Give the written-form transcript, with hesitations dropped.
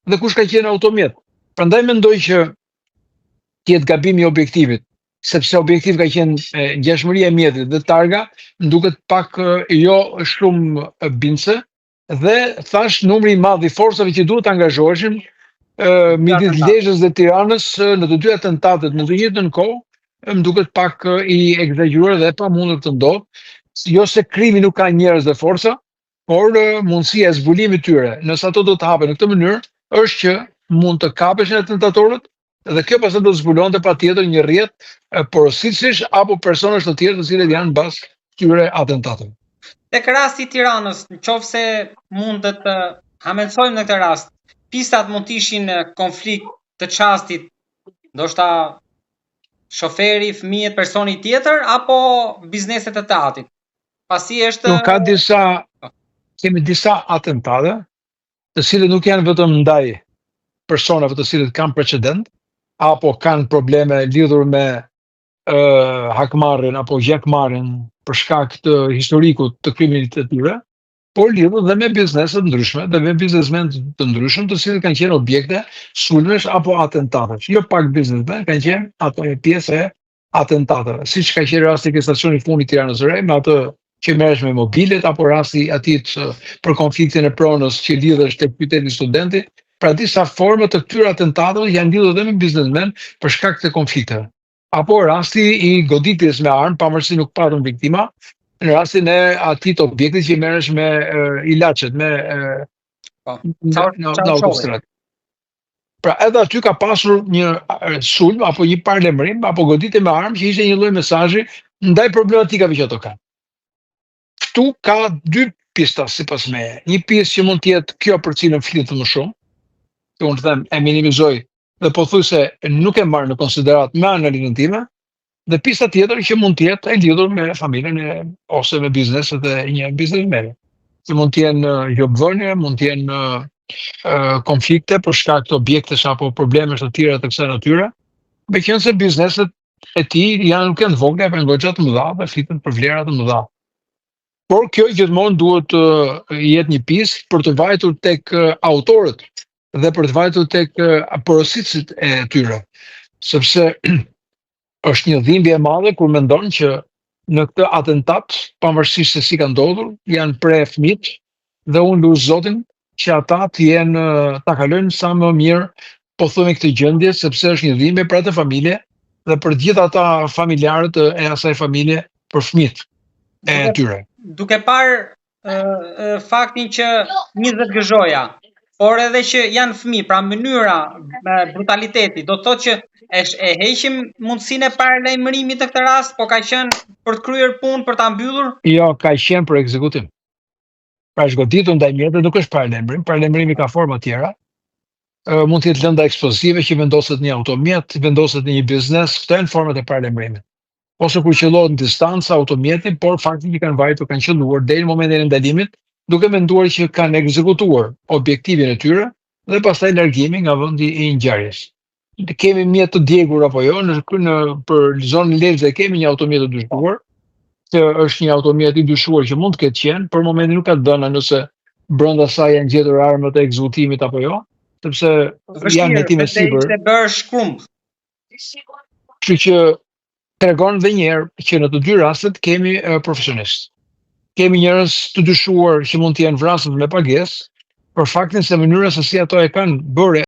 dhe kush ka qenë automjet. Prandaj mendoj që tjetë gabimi i objektivit, sepse objektiv ka qenë ngjashmëria e mjetit dhe targa, më duket pak jo shumë bindse, dhe thash numri i madh i forcave që duhet të angazhoheshin midis Lezhës dhe Tiranës në të dy atentatet në të njëjtën kohë, më duket pak i egzageruar dhe pa mundur të ndodhë, jo se krimi nuk ka njerëz dhe forca, por mundësia e zbulimit tyre, nëse ato do të hapen në këtë mënyrë, është që mund të kapeshin atentatorët, dhe kjo pastaj do të zbulonte patjetër një rrjet porositësh apo personash të tjerë të cilët janë mbas këtyre atentateve. Tek rasti i Tiranës, nëse mund të hamendësojmë në këtë rast, pistat mund të ishin konflikt të çastit, ndoshta shoferi, fëmijët, personi tjetër apo bizneset e teatrit. Pasi është kemi disa atentate, të cilët nuk janë vetëm ndaj personave të cilët kanë precedent, apo kanë probleme lidhur me hakmarrjen apo gjakmarrjen për shkak të historikut të krimit të tyre, por lidhur dhe me bizneset ndryshme dhe me biznesmenë të ndryshëm të cilët kanë qenë objekte sulmesh apo atentatesh. Jo pak biznesmen kanë qenë ato pjesë e atentateve, siç ka qenë rasti i stacionit fundit Tiranës së Re, me atë që merresh me mobilet, apo rasti atit për konfliktin e pronës që lidhesh tek qyteti studenti. Pra disa forma të këtyre atentateve janë lidhur edhe me biznesmen për shkak të konflikteve. Apo rasti i goditjes me armë, pavarësisht nuk patëm viktima, në rastin e atit objektit që merresh me ilaçet, me në autostradë. Pra edhe aty ka pasur një sulm apo një paralajmërim apo goditje me armë që ishte një lloj mesazhi ndaj problematikave që ato kanë. Këtu ka dy pista sipas meje. Një pjesë që mund të jetë kjo për cilën flitet më shumë, që unë them e minimizoj dhe pothuajse nuk e marr në konsiderat me analizën time, dhe pista tjetër që mund të jetë e lidhur me familjen ose me bizneset e një biznesmeni. Që mund të jenë gjobdhënie, mund të jenë konflikte për shkak të objektesh apo problemesh të tjera të kësaj natyre, meqense bizneset e tij nuk janë të vogla, por goxha të mëdha dhe fliten për vlera të mëdha. Por kjo gjithmonë duhet të jetë një pjesë për të vajtur tek autorët dhe për të vajtur tek porositësit e tyre, sepse është një dhimbje e madhe kur mendon që në këtë atentat, pavarësisht se si ka ndodhur, janë pre fëmijët dhe unë lut Zotin që ata të jenë ta kalojnë sa më mirë, po themi këtë gjendje, sepse është një dhimbje për atë familje dhe për gjithë ata familjarët e asaj familje, për fëmijët e tyre. Duke parë faktin që 20 gëzhoja, por edhe që janë fëmijë, pra mënyra brutaliteti, do të thotë që e heqim mundësinë e paralajmërimit në këtë rast, po ka qenë për të kryer punë, për ta mbyllur? Jo, ka qenë për ekzekutim. Pra është goditur ndaj mjetit, nuk është paralajmërim, paralajmërimi ka forma tjera. Mund të jetë lënda eksplozive që vendoset në një automjet, vendoset në një biznes, këto janë format e paralajmërimit. Ose kur qellohet në distancë automjeti, por fakti që kanë vajtur, kanë qelluar deri në momentin e ndalimit, duke menduar që kanë ekzekutuar objektivin e tyre dhe pastaj largimin nga vendi i ngjarjes. Kemi mjet të djegur apo jo, për zonën Lezhë kemi një automjet të dyshuar, që është një automjet i dyshuar që mund të ketë qenë, për momentin nuk ka dhëna nëse brenda saj janë gjetur armët e ekzekutimit apo jo, sepse janë hetime sipër. Vështirë, bërë shkrumb. Kështu që tregon edhe një herë që në të dy rastet kemi profesionistë. Kemi njerëz të dyshuar që mund të jenë vrasur me pagesë, për faktin se mënyra se si ato e kanë bërë